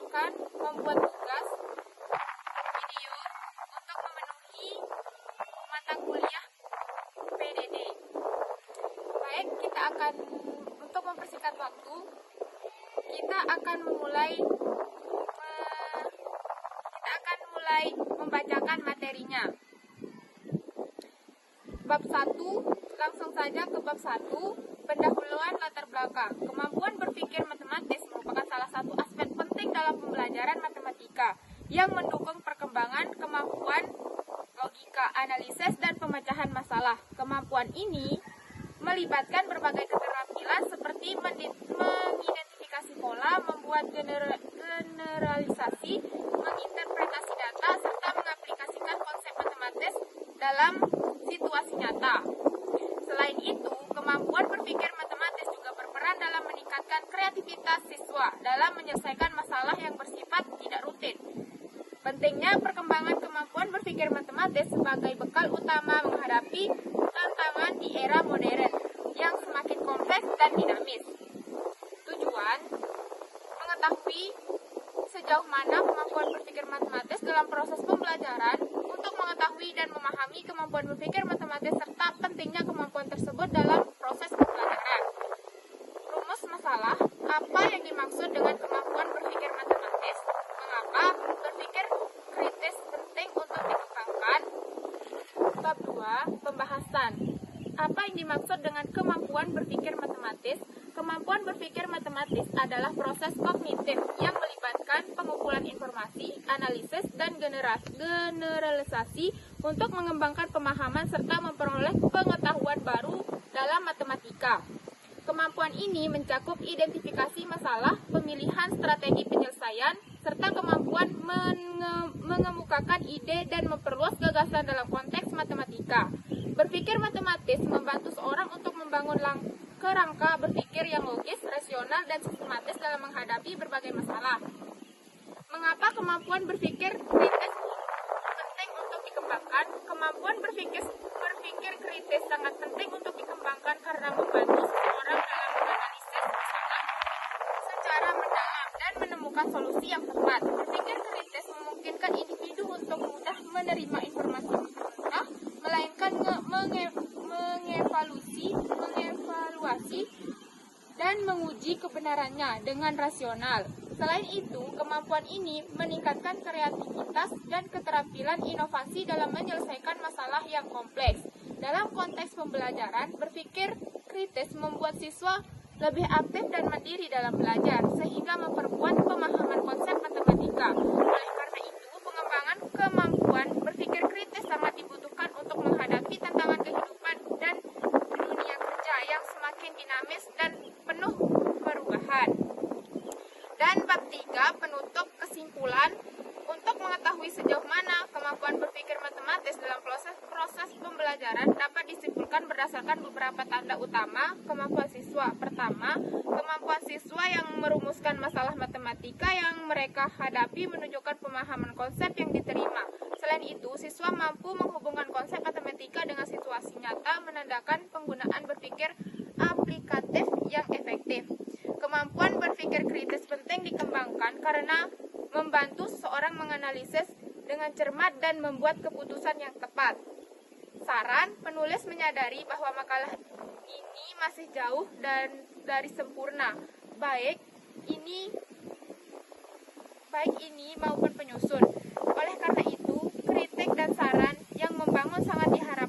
akan membuat tugas video untuk memenuhi mata kuliah PDD. Baik, untuk mempersingkat waktu, kita akan mulai membacakan materinya. Bab 1, langsung saja ke bab 1, pendahuluan latar belakang. Kemampuan berpikir matematis merupakan salah satu aspek penting dalam pembelajaran matematika yang mendukung perkembangan kemampuan logika, analisis, dan pemecahan masalah. Kemampuan ini melibatkan berbagai keterampilan seperti mengidentifikasi pola, membuat generalisasi, menginterpretasi data, serta mengaplikasikan konsep matematis dalam situasi nyata. Selain itu, kemampuan berpikir matematis juga berperan dalam meningkatkan kreativitas siswa dalam menyelesaikan masalah yang bersifat tidak rutin. Pentingnya perkembangan kemampuan berpikir matematis sebagai bekal utama menghadapi tantangan di era modern yang semakin kompleks dan dinamis. Tujuan, mengetahui sejauh mana kemampuan berpikir matematis dalam proses pembelajaran untuk mengetahui dan memahami kemampuan berpikir matematis serta pentingnya kemampuan tersebut dalam proses pembelajaran. Rumus masalah, apa yang dimaksud dengan kemampuan berpikir matematis? Mengapa berpikir kritis penting untuk dikembangkan? Bab 2, pembahasan. Apa yang dimaksud dengan kemampuan berpikir matematis? Kemampuan berpikir matematis adalah proses kognitif yang melibatkan pengumpulan informasi, analisis, dan generalisasi untuk mengembangkan pemahaman serta memperoleh pengetahuan baru dalam matematika. Kemampuan ini mencakup identifikasi masalah, pemilihan strategi penyelesaian, serta kemampuan mengemukakan ide dan memperluas gagasan dalam konteks matematika. Berpikir matematis membantu seorang untuk membangun kerangka berpikir yang logis, rasional, dan sistematis dalam menghadapi berbagai masalah. Mengapa kemampuan berpikir kritis penting untuk dikembangkan? Kemampuan berpikir kritis sangat penting untuk dikembangkan karena membantu seseorang dalam menganalisis masalah secara mendalam dan menemukan solusi yang tepat. Berpikir kritis memungkinkan individu untuk mudah menerima informasi mentah, melainkan mengevaluasi dan menguji kebenarannya dengan rasional. Selain itu, kemampuan ini meningkatkan kreativitas dan keterampilan inovasi dalam menyelesaikan masalah yang kompleks. Dalam konteks pembelajaran, berpikir kritis membuat siswa lebih aktif dan mandiri dalam belajar, sehingga memperkuat pemahaman konsep matematika. Oleh karena itu, pengembangan kemampuan berpikir kritis sangat dibutuhkan untuk menghadapi tantangan kehidupan dan dunia kerja yang semakin dinamis dan penuh perubahan. Dan bab 3, penutup kesimpulan. Untuk mengetahui sejauh mana kemampuan berpikir matematis dalam proses pembelajaran dapat disimpulkan berdasarkan beberapa tanda utama kemampuan siswa. Pertama, kemampuan siswa yang merumuskan masalah matematika yang mereka hadapi menunjukkan pemahaman konsep yang diterima. Selain itu, siswa mampu menghubungkan konsep matematika dengan situasi nyata, menandakan penggunaan berpikir aplikatif yang efektif. Kemampuan berpikir kritis penting dikembangkan karena membantu seseorang menganalisis dengan cermat dan membuat keputusan yang tepat. Saran, penulis menyadari bahwa makalah ini masih jauh dari sempurna, baik ini maupun penyusun. Oleh karena itu, kritik dan saran yang membangun sangat diharapkan